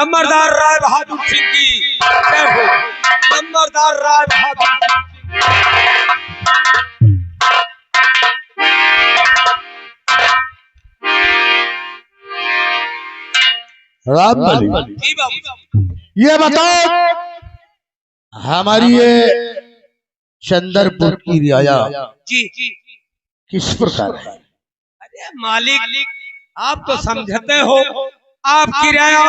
लंबरदार राय बहादुर सिंह की जय हो। लंबरदार राय बहादुर राम बली, ये बताओ हमारी ये चंदरपुर की रियाया जी किस प्रकार है? अरे मालिक, आप तो समझते हो, आपकी रियाया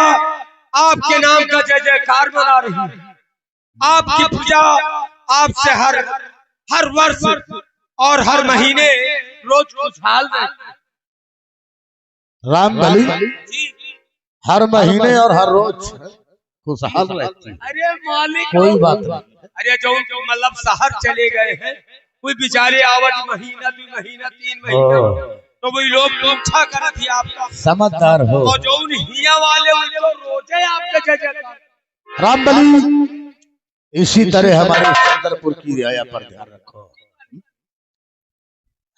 आपके नाम का जय जयकार बना रही है। आपकी पूजा आपसे हर वर्ष और हर महीने रोज खुशहाल रहती है। राम बली, हर महीने और हर रोज खुशहाल रहती है। अरे मालिक, कोई बात नहीं। अरे जो मतलब शहर चले गए हैं, कोई बेचारे आवत महीना 2 महीना 3 महीना, तो वही लोग पूछा करा थी आपका। समझदार हो। और जो हिया वाले तो रोजे आपके जय जयकार। राम बली, इसी तरह हमारे चंदरपुर की रियाया पर ध्यान रखो।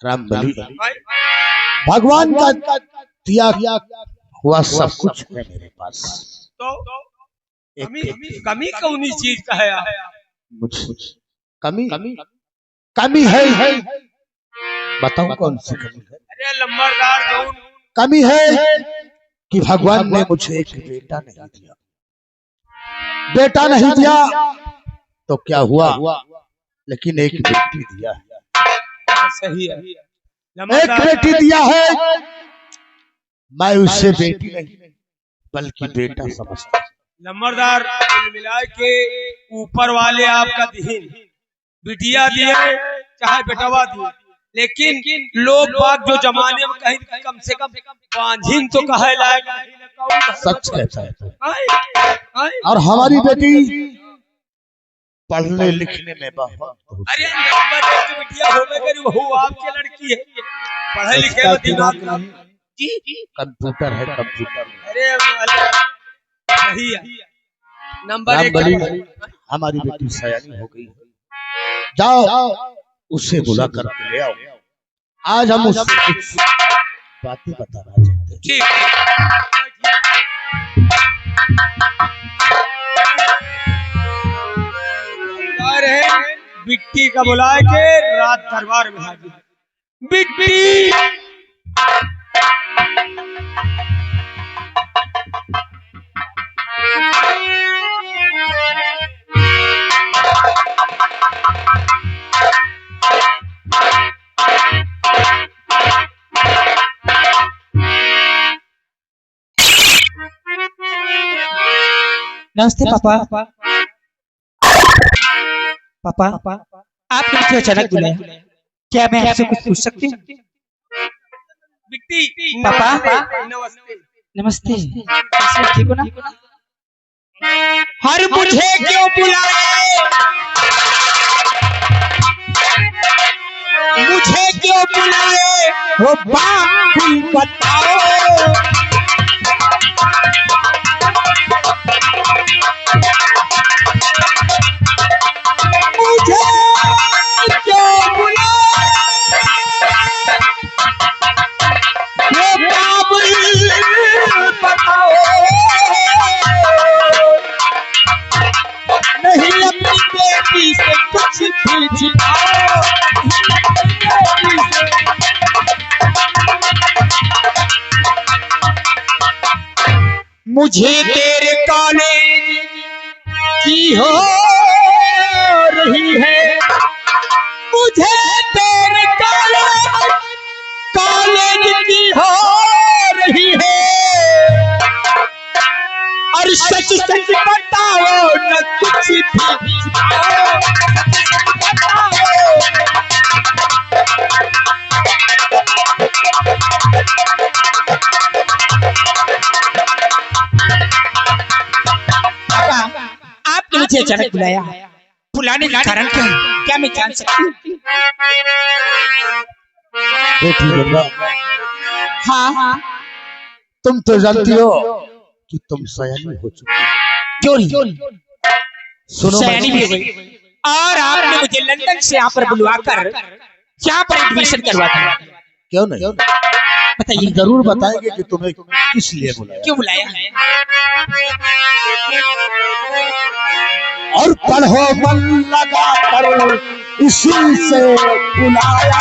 राम बली, भगवान का दिया हुआ सब कुछ है मेरे पास, तो कमी कौन चीज का है? मुझे कमी है। बताओ कौन सी कमी है? अरे लंबरदार जो कमी है कि भगवान ने मुझे एक बेटा नहीं दिया। बेटा नहीं दिया तो क्या हुआ, लेकिन एक बेटी दिया है। सही है, एक बेटी दिया है। मैं उससे बेटी नहीं बल्कि बेटा समझता हूं। लंबरदार, मिला के ऊपर वाले आपका दीन बिटिया दिए चाहे बेटवा दिए, लेकिन लोग बात जो जमाने में कहीं कम से कम बांझिन तो कहे लायक। सच कहता है। और हमारी बेटी पढ़ने लिखने में बहुत। अरे नंबर 1 बिटिया होवे करी, वो आपके लड़की है, पढ़े लिखे में दिमाग जी कंप्यूटर है, कंप्यूटर। अरे सही है। नंबर 1 हमारी बेटी सयानी हो गई। जाओ उसे बुला कर ले आओ। आज हम उससे कुछ बातें बताना चाहते हैं। बिट्टी का बुला के रात दरबार में हाजिर। बिट्टी, नमस्ते पापा। पापा, आपने मुझे अचानक बुलाया, क्या मैं आपसे कुछ पूछ सकती हूँ? बिट्टी पापा, नमस्ते। नमस्ते। कैसे ठीक हो ना? हर मुझे क्यों बुलाए, मुझे क्यों बुलाए हो बात बताओ। मुझे क्यों बुलाए वो बात बताओ। नहीं अपनी बेटी से कुछ भी छिपाओ। मुझे तेरे कॉलेज की हो रही है, मुझे तेरे कॉलेज की हो रही है। और सच सच बताओ न कुछ भी छिपाओ। आपने मुझे अचानक बुलाया, बुलाने का कारण क्या मैं जान सकती हूँ? बेटी गंगा, हाँ, तुम तो जानती हो कि तुम सयानी हो चुकी हो। क्यों नहीं? सुनो, सयानी भी हो गई और आपने मुझे लंदन से यहाँ पर बुलवाकर यहाँ पर एडमिशन करवा दिया। क्यों नहीं? बताइए। जरूर बताएंगे कि तुम्हें किस लिए बुलाया। क्यों बुलाया? और पढ़ो मन लगा कर इसी से बुलाया।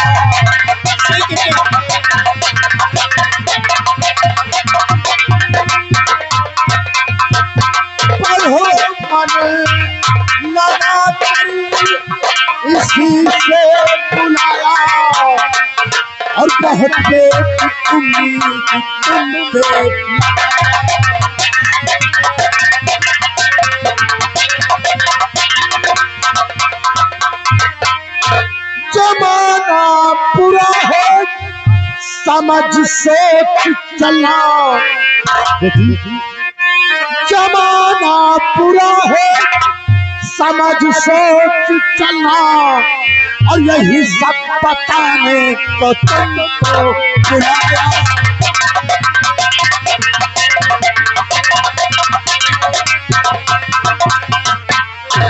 पढ़ो मन लगा कर इसी से बुलाया और बहुत उम्मीद तुम पे जमाना पूरा है समझ सोच चलना। जमाना पूरा है समझ सोच चलना और यही सब बताने को तुमको बुलाया।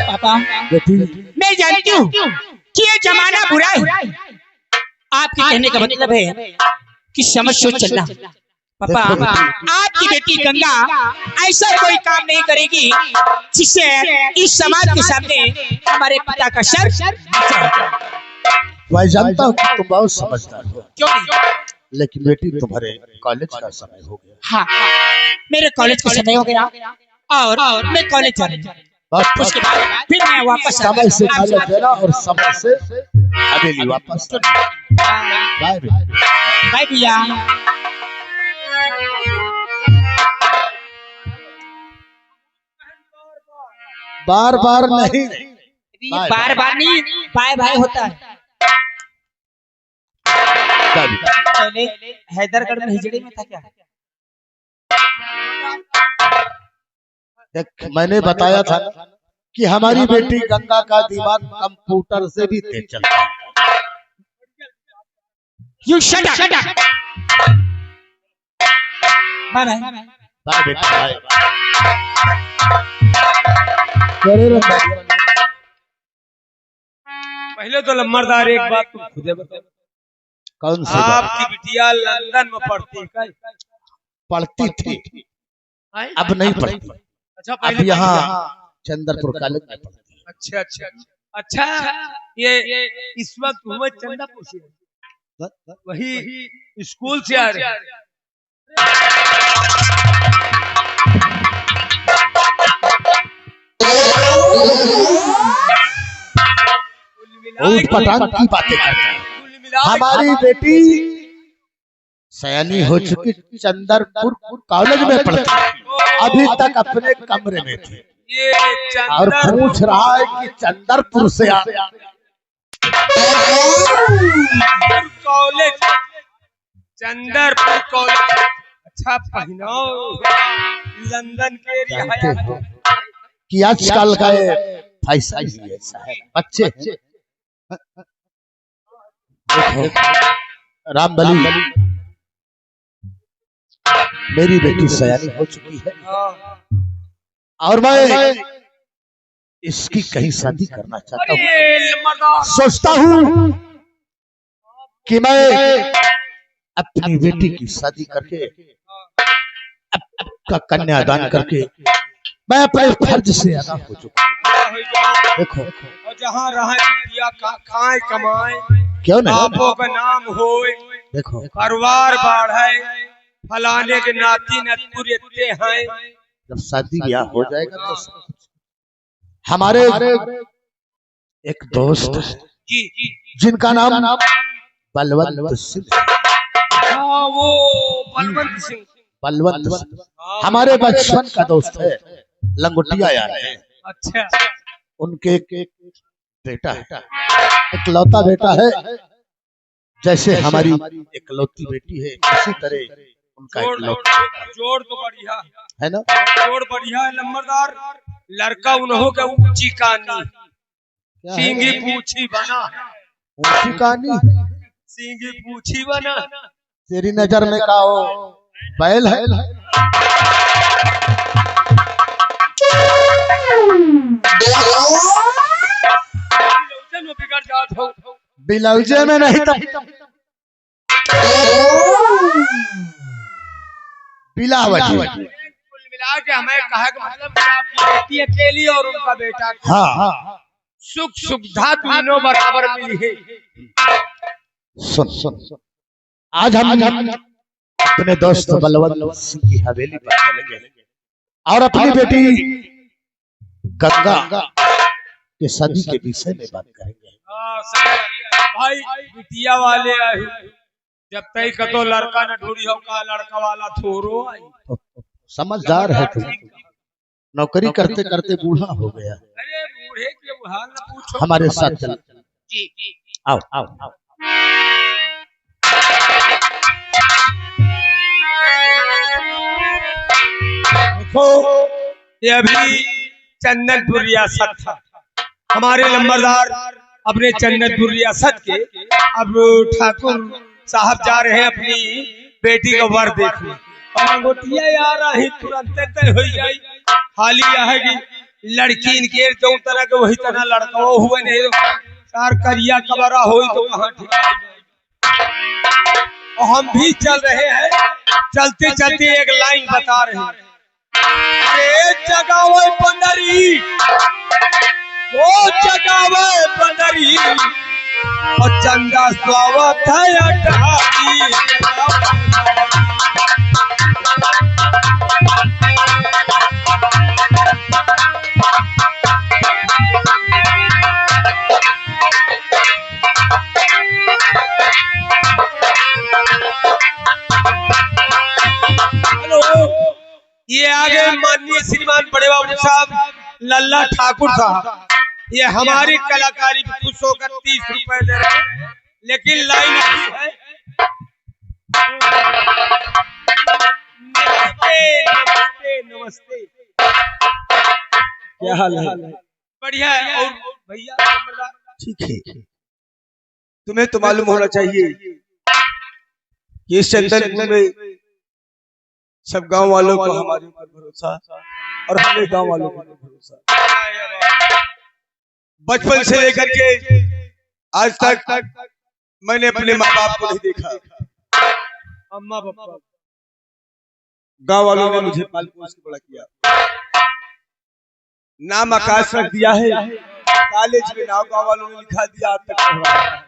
पापा मैं जानती हूँ कि ये जमाना बुरा है। आपके कहने का मतलब है कि समझ सोच चलना। पापा आपकी बेटी गंगा ऐसा कोई काम नहीं करेगी जिससे इस समाज के सामने हमारे पिता का सर। मैं जानता हूँ कि तुम बहुत समझदार हो, क्यों नहीं? लेकिन बेटी तुम्हारे कॉलेज का समय हो गया। हाँ मेरे कॉलेज का समय हो गया और मैं कॉलेज जा रही हूँ। उसके बाद फिर मैं वापस समय से कॉलेज जाना और समय से हवेली वापस। बाय बाय भैया। बार बार नहीं, बार बार नहीं, बाय बाय होता है। पहले हैदरगढ़ में हिजड़े में था क्या? मैंने बताया था कि हमारी बेटी गंगा का दिमाग कंप्यूटर से भी तेज चलता है। You shut up. Bye bye. Bye बेटा बाय। पहले तो लम्बरदार एक बात तुम खुदे बताओ, कौन सी? आपकी बिटिया लंदन में पढ़ती है? पढ़ती थी, अब नहीं पढ़ती। अच्छा अब यहाँ चंद्रपुर कॉलेज में पढ़ती है। अच्छा अच्छा अच्छा। ये इस वक्त हुए चंद्रपुर से वही स्कूल से आ रहे हैं। पटान की बातें करते हैं। हमारी बेटी सयानी हो चुकी, चंद्रपुर कॉलेज में पढ़ती है, अभी तक अपने कमरे में थी और पूछ रहा है कि चंद्रपुर से आ कॉलेज, चंद्रपुर कॉलेज। अच्छा पहनाओ लंदन के जानते हो कि आजकल का फैशन ही ऐसा है। बच्चे देखो रामबली, मेरी बेटी सयानी हो चुकी है और मैं इसकी कहीं शादी करना चाहता हूँ। सोचता हूँ कि मैं अपनी बेटी की शादी करके का कन्यादान करके मैं अपने फर्ज से अदा हो चुका हूँ। देखो और जहाँ रहे खाए कमाए, क्यों नहीं, आपो का नाम हो, देखो परिवार बढ़े, फलाने के नाती नतपुर इतने हैं। जब शादी ब्याह हो जाएगा तो हमारे एक दोस्त जी जिनका नाम बलवंत सिंह, वो बलवंत सिंह, बलवंत सिंह हमारे बचपन का दोस्त है, लंगोटिया यार है। अच्छा उनके एक बेटा है, इकलौता बेटा है। जैसे हमारी इकलौती बेटी है, इसी तरह उनका इकलौता जोड़ तो बढ़िया है ना। जोड़ बढ़िया है नंबरदार। लड़का उन्हों का ऊंची कानी, सींगी पूछी बना, ऊंची कहानी, सींगी पूछी बना। तेरी नजर में का हो बैल है। बिगड़ जात हो बिलौजे में नहीं तो बिलावटी। कुल मिला क्या कि हमें कहा कि मतलब कि आपकी बेटी अकेली और उनका बेटा हाँ सुख सुविधा दोनों बराबर मिली है। सुन सुन सुन आज हम अपने दोस्त बलवंत सिंह की हवेली पर चलेंगे और अपनी बेटी गंगा के शादी के विषय में बात करेंगे। भाई बिटिया वाले आए जब तक कतो लड़का न ढूंढी हो का लड़का वाला थोरो आई। समझदार है तुम, नौकरी करते करते बूढ़ा हो गया। अरे बूढ़े के हाल न पूछो, हमारे साथ चल। जी आओ आओ आओ। देखो ये अभी चंदनपुर रियासत था, हमारे नंबरदार अपने चंदनपुर रियासत के अब ठाकुर साहब जा रहे हैं अपनी बेटी का वर देखने और अंगूठिया यार ही तुरंत तय हो जाई। हाली यह है कि लड़की इनके जो तरह के वही तरह लड़का वो हुए नहीं सार करिया कबरा हो तो कहाँ ठीक। और हम भी चल रहे हैं, चलते चलते एक लाइन बता रहे हैं, अरे जगावे पंडरी वो जगावे पंडरी और चंदा स्वावत है अटारी। ये आगे माननीय श्रीमान बड़े बाबू साहब लल्ला ठाकुर साहब, ये हमारी कलाकारी में खुश होकर 30 रुपए दे रहे हैं, लेकिन लाइन है। नमस्ते नमस्ते नमस्ते, क्या हाल है? बढ़िया है। और भैया ठीक है, तुम्हें तो मालूम होना चाहिए कि इस चंदनपुर में सब गांव वालों को हमारे ऊपर भरोसा और हमें गांव वालों पर भरोसा। बचपन से लेकर के आज तक मैंने अपने माँ बाप को नहीं देखा, अम्मा पापा गांव वालों ने मुझे पाल पोस के बड़ा किया, नाम आकाश रख दिया है, कॉलेज में नाम गांव वालों ने लिखा दिया, आज तक पढ़ रहा है।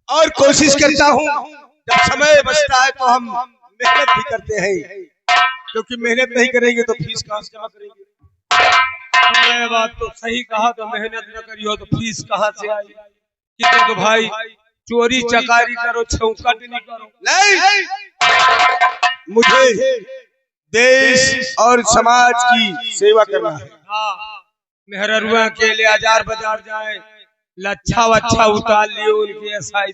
और कोशिश करता हूँ जब समय बचता है तो हम मेहनत भी करते हैं, क्योंकि मेहनत नहीं करेंगे तो फीस कहाँ से जमा करेंगे। ये बात तो सही कहा, तो मेहनत न करियो तो फीस कहाँ से आई। कितने तो भाई चोरी चकारी करो, छौकट नहीं करो, नहीं मुझे देश और समाज की सेवा करना है। मेहरुआ अकेले हजार बाजार जाए, लच्छा वच्छा उतार लियो उनके ऐसा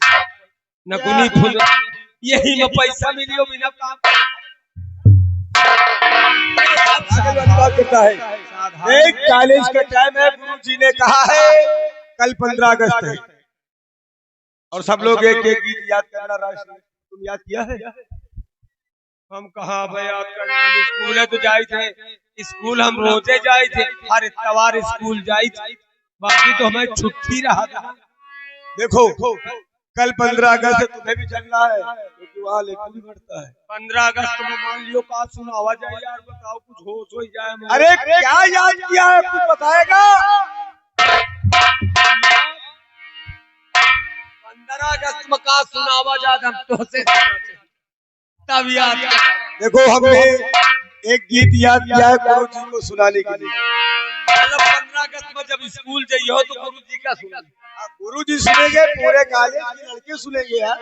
नकुनी फूल, यही में पैसा मिलियो बिना काम करता है। एक कॉलेज का टाइम है, गुरु जी ने कहा है कल 15 अगस्त है और सब लोग एक एक गीत याद करना राष्ट्रीय। तुम याद किया है? हम कहा भाई याद करना, स्कूल है तो जाए थे, स्कूल हम रोजे जाए थे, हर इतवार स्कूल जाए थे, बाकी तो हमें छुट्टी रहा था। देखो कल 15 अगस्त है, तुम्हें भी चलना है क्योंकि वहाँ लेखन भी बढ़ता है। 15 अगस्त में मान लियो का सुनावा जाए यार, बताओ कुछ होश हो जाए। अरे क्या याद किया है, कुछ बताएगा? 15 अगस्त में का सुनावा जाए हम तो से तब याद। देखो हमने एक गीत याद किया है गुरु जी को सुनाने के लिए। 15 अगस्त में जब स्कूल जाइए हो तो गुरु जी क्या सुनेंगे? गुरु जी सुनेंगे, पूरे कॉलेज के लड़के सुनेंगे यार,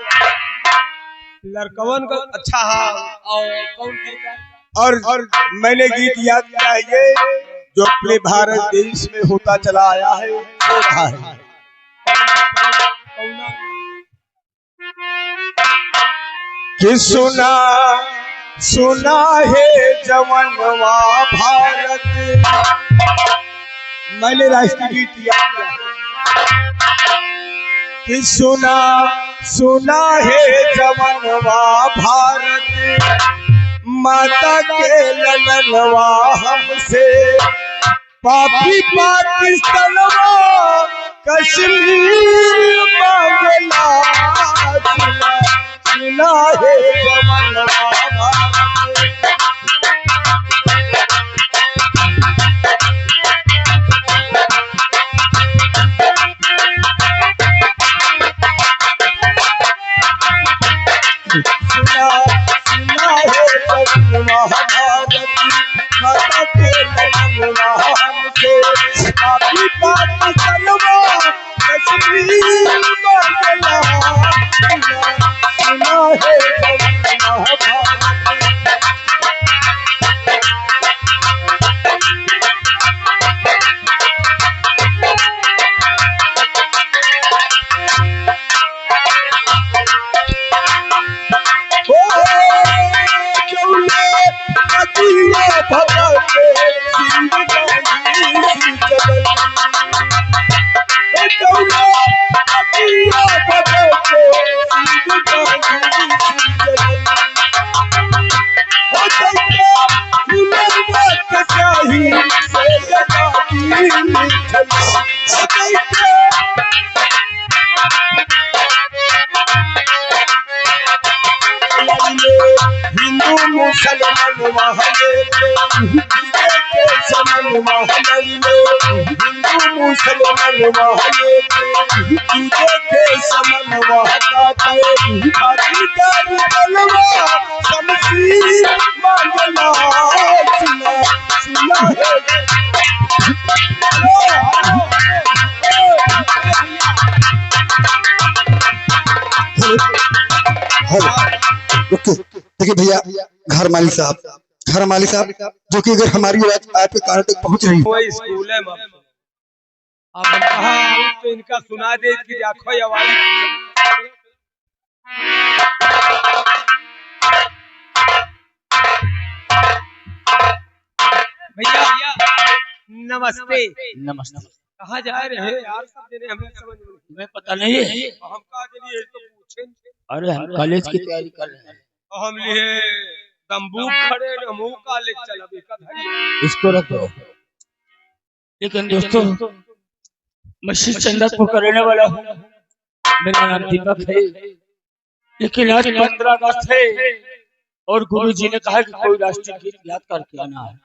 लड़कवन का। अच्छा हाँ, और कौन गीत है? और मैंने गीत याद किया है ये जो अपने भारत देश में होता चला आया है, हो रहा है। कि सुना सुना है जवनवा भारत, मैंने राष्ट्रीय गीत याद किया कि सुना सुना है जवनवा भारत, माता के ललनवा हमसे पापी पाकिस्तानवा कश्मीर मांगला, सुना है जवनवा भारत। हिंदू मुसलमान महले समन महले हिंदू मुसलमान महले तुझे के समन महता अधिकार बलवा शमशीर मंगला सुना सुना देखिए भैया घर मालिक साहब जो कि अगर हमारी आवाज आपके कान तक पहुंच रही है स्कूल है अब हम कहा तो इनका सुना दे कि देखो ये आवाज भैया नमस्ते नमस्ते। कहाँ जा रहे हैं यार सब जने हमें समझ तुम्हें पता नहीं है? हम कहा जरिए तो पूछे अरे हम कॉलेज की तैयारी कर रहे हैं। हम लिए तंबू खड़े न मुंह काले चल अभी का धरी इसको रख दो। लेकिन दोस्तों मैं श्री चंद्रपुर का रहने वाला हूँ। मेरा नाम दीपक है। लेकिन आज 15 अगस्त है और गुरु जी ने कहा कि कोई राष्ट्रीय गीत याद करके आना है।